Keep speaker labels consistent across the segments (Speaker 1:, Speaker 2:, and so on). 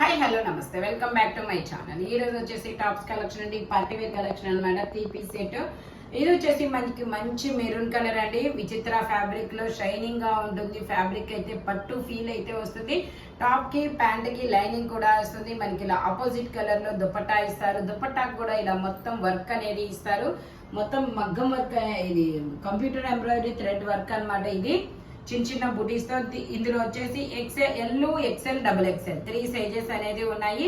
Speaker 1: Hi hello నమస్తే welcome back to my channel. ఈ రోజు వచ్చేసి టాప్స్ కలెక్షన్ అండి, పార్టీ వేర్ కలెక్షన్ అనమాట. 3 పీస్ సెట్. ఇది వచ్చేసి మనకి మంచి మెరూన్ కలర్ అండి, విచిత్ర ఫ్యాబ్రిక్ లో షైనింగ్ గా ఉంటుంది. ఫ్యాబ్రిక్ అయితే పట్టు ఫీల్ అయితే వస్తుంది. టాప్ కి ప్యాంట్ కి లైనింగ్ కూడా వస్తుంది. మనకి ఇలా ఆపోజిట్ కలర్ లో దుపట్టా ఇస్తారు. దుపట్టాకు కూడా ఇలా మొత్తం వర్క్ అనేది ఇస్తారు. మొత్తం మగ్గం వర్క్, ఇది కంప్యూటర్ ఎంబ్రాయిడరీ థ్రెడ్ వర్క్ అనమాట. ఇది చిన్న చిన్న బుటీస్ తో ఇందులో వచ్చేసి XL, L, XL, double XL 3 sizes అనేది ఉన్నాయి.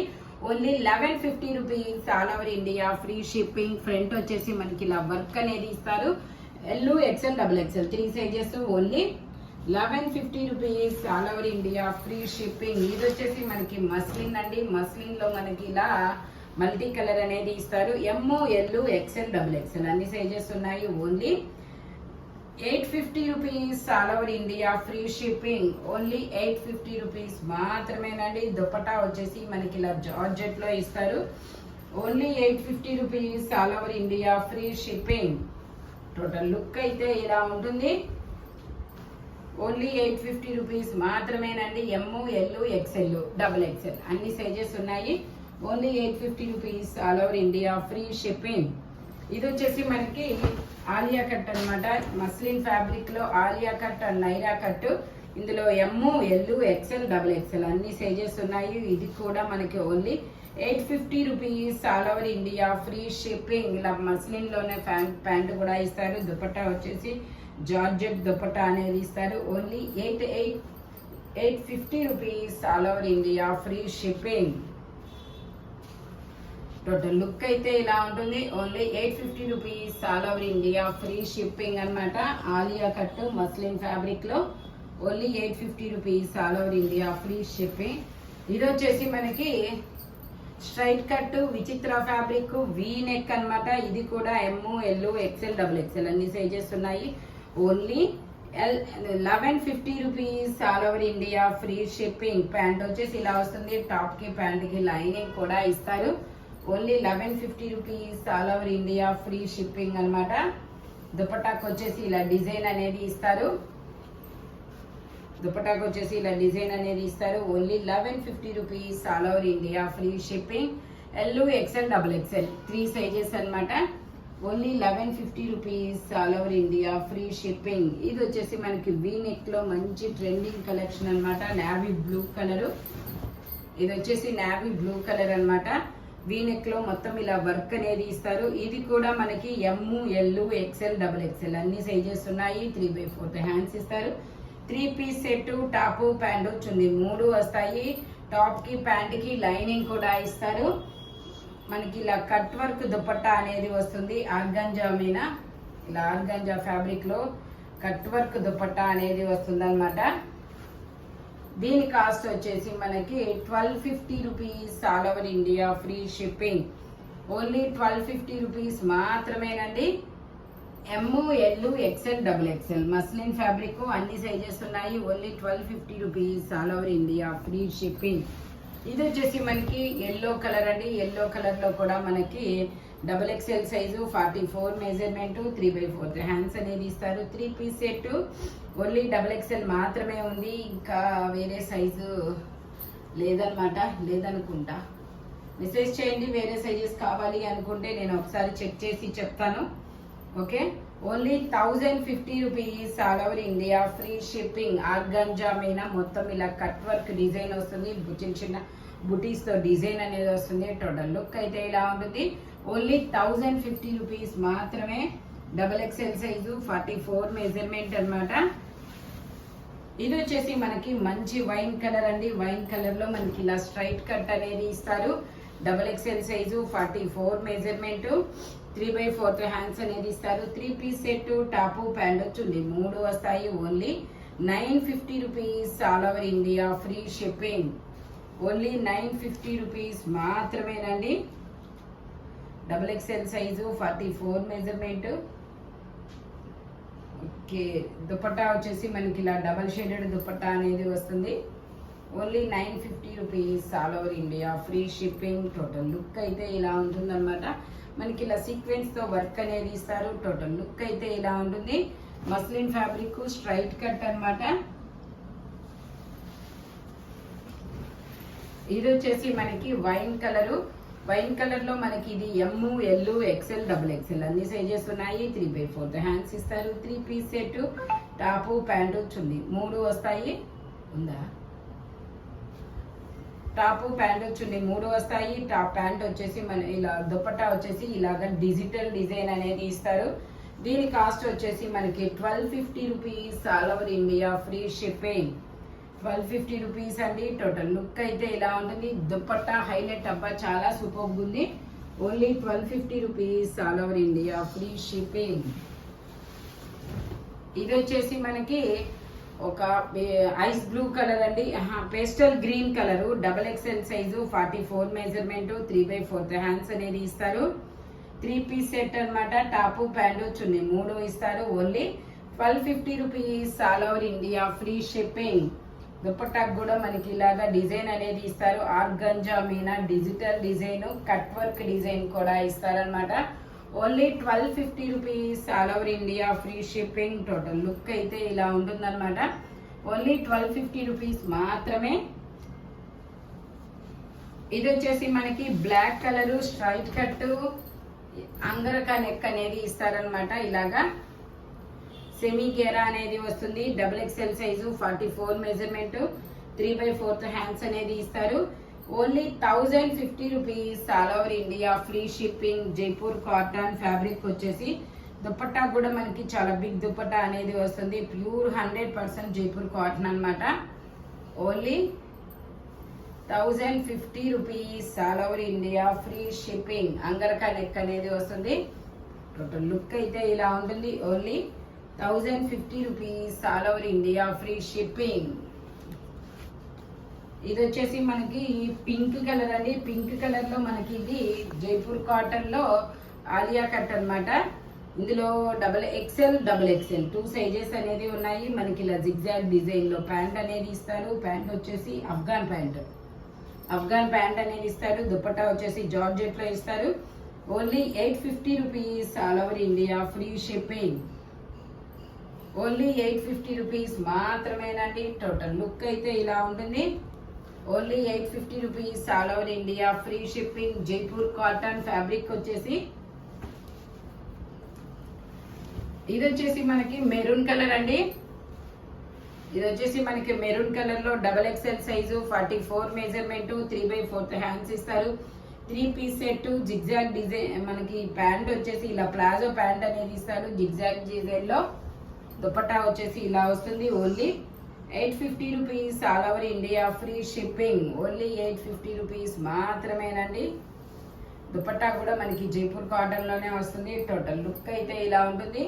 Speaker 1: Only 1150 rupees all over India, free shipping. Front వచ్చేసి మనకి ఇలా వర్క్ అనేది ఇస్తారు. L, XL, double XL 3 sizes only 1150 rupees all over India, free shipping. ఇది వచ్చేసి మనకి మస్లిన్ అండి. మస్లిన్ లో మనకి ఇలా మల్టీ కలర్ అనేది ఇస్తారు. M, L, XL, double XL అన్ని సైజెస్ ఉన్నాయి. Only 850 rupees all over India, free shipping. Only 850 rupees మాత్రమేనండి. దుపట్టా వచ్చేసి మనకి ఇలా జార్జెట్ లో ఇస్తారు. Only 850 rupees all over India, free shipping. Total look అయితే ఇలా ఉంటుంది. ఓన్లీ 850 రూపీస్ మాత్రమేనండి. M, L, XL, double XL అన్ని సైజెస్ ఉన్నాయి. Only 850 rupees all over India, free shipping. ఇది వచ్చేసి మనకి ఆలియా కట్ అనమాట. మస్లిన్ ఫ్యాబ్రిక్ లో Alia cut and Naira cut. ఇందులో ఎమ్, ఎల్, ఎక్సెల్, డబుల్ ఎక్సెల్ అన్ని సైజెస్ ఉన్నాయి. ఇది కూడా మనకి only 850 rupees all over India, free shipping. ఇలా మస్లిన్ లోనే ప్యాంట్ కూడా ఇస్తారు. దుపట్టా వచ్చేసి జార్జెట్ దుపట్టా అనేది ఇస్తారు. Only 850 rupees all over India, free shipping. Total look అయితే ఇలా ఉంటుంది. Only 850 rupees all over India, free shipping అనమాట. ఆలియా కట్ మస్లిన్ ఫ్యాబ్రిక్ లో only 850 rupees all over India, free shipping. ఇది వచ్చేసి మనకి స్ట్రైట్ కట్ విచిత్ర ఫ్యాబ్రిక్ వీ నెక్ అనమాట. ఇది కూడా ఎమ్, ఎల్, ఎక్సెల్, డబుల్ ఎక్సెల్ అన్ని సైజెస్ ఉన్నాయి. Only 1150 rupees all over India, free shipping. Pant వచ్చేసి ఇలా వస్తుంది. టాప్ కి ప్యాంట్ కి లైనింగ్ కూడా ఇస్తారు. Only 1150 rupees all over India, free shipping అనమాట. దుపట్టాకు వచ్చేసి ఇలా డిజైన్ అనేది ఇస్తారు. దుపట్టాకు వచ్చేసి ఇలా డిజైన్ అనేది ఇస్తారు. Only 1150 rupees all over India, free shipping. L, XL, double XL 3 sizes అనమాట. Only 1150 rupees all over India, free shipping. ఇది వచ్చేసి మనకి వీ నెక్ లో మంచి ట్రెండింగ్ కలెక్షన్ అనమాట. Navy blue colour. ఇది వచ్చేసి నావీ బ్లూ కలర్ అనమాట. వీ నెక్ లో మొత్తం ఇలా వర్క్ అనేది ఇస్తారు. ఇది కూడా మనకి M, L, XL, double XL అన్ని సైజెస్ ఉన్నాయి. 3/4 హ్యాండ్స్ ఇస్తారు. 3 piece set, top, pant chunni 3 వస్తాయి. టాప్ కి ప్యాంట్ కి లైనింగ్ కూడా ఇస్తారు. మనకి ఇలా కట్ వర్క్ దుపట్టా అనేది వస్తుంది. ఆర్గాంజా మీద ఇలా ఆర్గాంజా ఫ్యాబ్రిక్ లో కట్ వర్క్ దుపట్టా అనేది వస్తుంది అనమాట. దీని కాస్ట్ వచ్చేసి మనకి 1250 rupees all over India, free shipping. Only 1250 rupees మాత్రమేనండి. M, L, XL, double XL muslin fabric అన్ని సైజెస్ ఉన్నాయి. Only 1250 rupees all over India, free shipping. ఇది వచ్చేసి మనకి ఎల్లో కలర్ అండి. ఎల్లో కలర్ లో కూడా మనకి double XL size 44 measurement, 3/4 hands అనేది ఇస్తారు. 3 piece set. Only double XL మాత్రమే ఉంది. ఇంకా వేరే సైజు లేదనుకుంటా. మెసేజ్ చేయండి వేరే సైజెస్ కావాలి అనుకుంటే, నేను ఒకసారి చెక్ చేసి చెప్తాను. Okay. Only 1050 rupees all over India, free shipping. Organza మీద మొత్తం ఇలా కట్ వర్క్ డిజైన్ వస్తుంది. చిన్న చిన్న బుటీస్ తో డిజైన్ అనేది వస్తుంది. టోటల్ లుక్ అయితే ఇలా ఉంటుంది. ఓన్లీ 1050 రూపీస్ మాత్రమే. డబుల్ ఎక్సెల్ సైజు 44 మెజర్మెంట్ అనమాట. ఇది వచ్చేసి మనకి మంచి వైన్ కలర్ అండి. వైన్ కలర్ లో మనకి ఇలా స్ట్రైట్ కట్ అనేది ఇస్తారు. Double XL size 44 measurement, 3/4 hands అనేది ఇస్తారు. 3 piece set, top, pant chunni 3 వస్తాయి. Only 950 rupees all over India, free shipping. Only 950 rupees మాత్రమేనండి. Double XL size 44 measurement. Okay. Dupatta వచ్చేసి మనకి ఇలా డబల్ షేడెడ్ దుపట్టా అనేది వస్తుంది. Only 950 rupees all over India, free shipping. Total look అయితే ఇలా ఉంటుంది అనమాట. మనకి ఇలా సీక్వెన్స్ తో వర్క్ అనేది ఇస్తారు. టోటల్ లుక్ అయితే ఇలా ఉంటుంది. మస్లిన్ ఫ్యాబ్రిక్ స్ట్రైట్ కట్ అనమాట. ఇది వచ్చేసి మనకి వైన్ కలర్ లో మనకి ఇది M L XL double XL అన్ని సైజెస్ ఉన్నాయి. 3/4 హ్యాండ్స్ ఇస్తారు. 3 piece set, top pant chunni 3 వస్తాయి. ఉందా? టాపు ప్యాంటు చున్నీ 3 వస్తాయి. టాప్ ప్యాంట్ వచ్చేసి మన ఇలా దుపట్టా వచ్చేసి ఇలాగ డిజిటల్ డిజైన్ అనేది ఇస్తారు. దీని కాస్ట్ వచ్చేసి మనకి 1250 rupees all over India free shipping. 1250 rupees అండి. టోటల్ లుక్ అయితే ఇలా ఉంటుంది. దుపట్టా హైలైట్ అబ్బా చాలా సూపర్ ఉంది. Only 1250 rupees all over India free shipping. ఇది వచ్చేసి మనకి ఒక ఐస్ బ్లూ కలర్ అండి, pastel green colour, double XL size, 44 measurement, 3/4 hands అనేది ఇస్తారు. 3 పీస్ సెట్ అనమాట. టాపు ప్యాంటు చున్నీ 3 ఇస్తారు. Only 1250 rupees all over India free shipping. దుపట్టాకు కూడా మనకి ఇలాగా డిజైన్ అనేది ఇస్తారు. Organza Meena digital design, cut work design కూడా ఇస్తారనమాట. Only 1250 rupees all over India free shipping. Total look అయితే ఇలా ఉంటుందన్నమాట. ఓన్లీ 1250 రూపీస్ మాత్రమే. ఇది వచ్చేసి మనకి black colour straight cut angrakha neck అనేది ఇస్తారనమాట. ఇలాగా సెమీ గేరా అనేది వస్తుంది. Double XL size, 44 measurement, 3/4 hands అనేది ఇస్తారు. Only 1050 rupees all over India free shipping. Jaipur cotton fabric వచ్చేసి దుపట్టా కూడా మనకి చాలా బిగ్ దుపట్టా అనేది వస్తుంది. ప్యూర్ 100% జైపూర్ కాటన్ అనమాట. Only 1050 rupees all over India free shipping. Angrakha neck అనేది వస్తుంది. టోటల్ లుక్ అయితే ఇలా ఉంటుంది. Only 1050 rupees all over India free shipping. ఇది వచ్చేసి మనకి పింక్ కలర్ అండి. పింక్ కలర్ లో మనకి ఇది జైపూర్ కాటన్ లో ఆలియా కట్ అనమాట. ఇందులో డబల్ ఎక్స్ఎల్ 2 సైజెస్ అనేది ఉన్నాయి. మనకి ఇలా జిగ్జాగ్ డిజైన్ లో ప్యాంట్ అనేది ఇస్తారు. ప్యాంట్ వచ్చేసి ఆఫ్ఘన్ ప్యాంట్ అనేది ఇస్తారు. దుపట్టా వచ్చేసి జార్జెట్ లో ఇస్తారు. Only 850 rupees all over India free shipping. Only 850 rupees మాత్రమేనండి. టోటల్ లుక్ అయితే ఇలా ఉంటుంది. Only 850 rupees all over India free shipping. Jaipur cotton fabric వచ్చేసి ఇది వచ్చేసి మనకి మెరూన్ కలర్ అండి. ఇది వచ్చేసి మనకి మెరూన్ కలర్ లో double XL size, 44 measurement, 3/4 hands ఇస్తారు. 3 పీస్ సెట్, జిగ్జాగ్ డిజైన్. మనకి ప్యాంట్ వచ్చేసి ఇలా ప్లాజో ప్యాంట్ అనేది ఇస్తారు. జిగ్జాగ్ డిజైన్ లో దుపట్టా వచ్చేసి ఇలా వస్తుంది. Only 850 rupees all over India free shipping. Only 850 rupees మాత్రమేనండి. దుపట్టా కూడా మనకి జైపూర్ కాటన్ లోనే వస్తుంది. టోటల్ లుక్ అయితే ఇలా ఉంటుంది.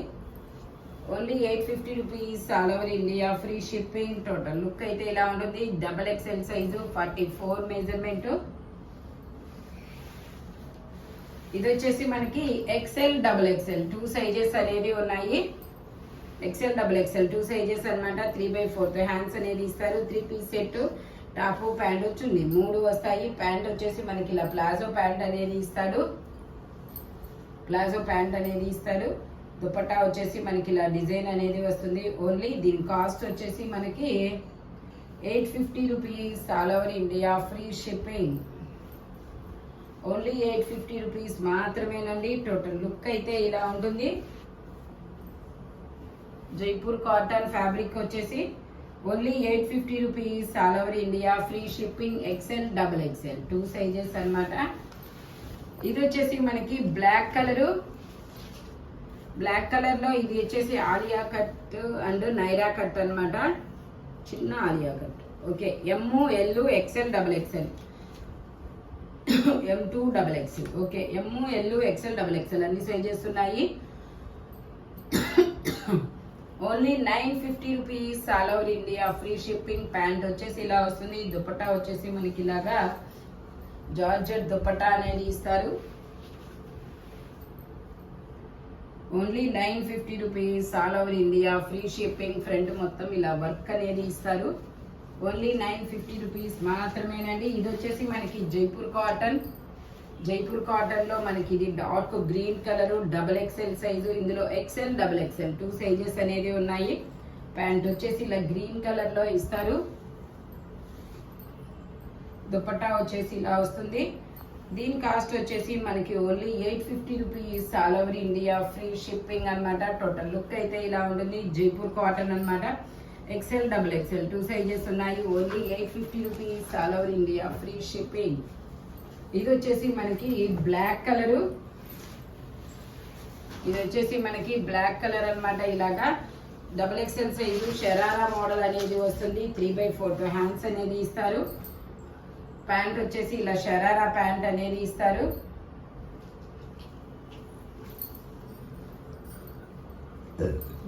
Speaker 1: Only 850 rupees all over India free shipping. Total look అయితే ఇలా ఉంటుంది. Double XL size, 44 measurement. ఇది వచ్చేసి మనకి ఎక్స్ఎల్ 2 సైజెస్ అనేది ఉన్నాయి. ఎక్స్ఎల్ 2 సైజెస్ అనమాట. 3/4 హ్యాండ్స్ అనేది ఇస్తారు. 3 piece set, top pant chunni 3 వస్తాయి. ప్యాంట్ వచ్చేసి మనకి ఇలా ప్లాజో ప్యాంట్ అనేది ఇస్తారు. దుపట్టా వచ్చేసి మనకి ఇలా డిజైన్ అనేది వస్తుంది. ఓన్లీ దీని కాస్ట్ వచ్చేసి మనకి 850 rupees all over India free shipping. Only 850 rupees మాత్రమేనండి. టోటల్ లుక్ అయితే ఇలా ఉంటుంది. జైపూర్ కాటన్ ఫ్యాబ్రిక్ వచ్చేసి only 850 rupees all over India free shipping. XL 2 sizes అనమాట. ఇది వచ్చేసి మనకి బ్లాక్ కలర్ లో ఇది వచ్చేసి Alia cut and Naira cut అనమాట. చిన్న Alia cut. Okay, M L XL M2 XXL. Okay, M L XL XXL అన్ని సైజెస్ ఉన్నాయి. Only 950 rupees all over India free shipping. Pant వచ్చేసి ఇలా వస్తుంది. దుపట్టా వచ్చేసి మనకి ఇలాగా జార్జెట్ దుపట్టా అనేది ఇస్తారు. Only 950 rupees all over India free shipping. Front మొత్తం ఇలా వర్క్ అనేది ఇస్తారు. ఓన్లీ 950 రూపీస్ మాత్రమేనండి. ఇది వచ్చేసి మనకి జైపూర్ కాటన్ లో మనకి ఇది dark green colour, double XL size. ఇందులో ఎక్స్ఎల్ 2 సైజెస్ అనేది ఉన్నాయి. ప్యాంట్ వచ్చేసి ఇలా గ్రీన్ కలర్ లో ఇస్తారు. దుపట్టా వచ్చేసి ఇలా వస్తుంది. దీని కాస్ట్ వచ్చేసి మనకి only 850 rupees, all over India free shipping అన్నమాట. టోటల్ లుక్ అయితే ఇలా ఉంటుంది. జైపూర్ కాటన్ అన్నమాట. ఎక్సెల్, డబుల్ ఎక్సెల్ 2 సైజెస్ ఉన్నాయి. Only 850 rupees, all over India free shipping. ఇది వచ్చేసి మనకి బ్లాక్ కలరు. ఇది వచ్చేసి మనకి బ్లాక్ కలర్ అన్నమాట. ఇలాగా double XL size sharara model అనేది వస్తుంది. 3/4 హ్యాండ్స్ అనేది ఇస్తారు. ప్యాంట్ వచ్చేసి ఇలా షరారా ప్యాంట్ అనేది ఇస్తారు.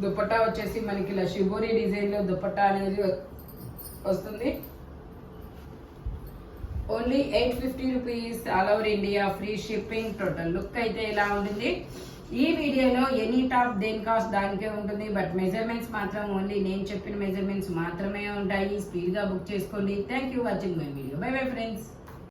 Speaker 1: దుపట్టా వచ్చేసి మనకి ఇలా షిబోరి డిజైన్ లో దుపట్టా అనేది వస్తుంది. Only 850 rupees, all over India free shipping. Total look అయితే ఇలా ఉంటుంది. ఈ వీడియోలో ఎనీ టాప్ దేని కాస్ట్ దానికే ఉంటుంది. బట్ మెజర్మెంట్స్ మాత్రం ఓన్లీ నేను చెప్పిన మెజర్మెంట్స్ మాత్రమే ఉంటాయి. స్పీడ్ గా బుక్ చేసుకోండి. Thank you watching my video. By bye friends.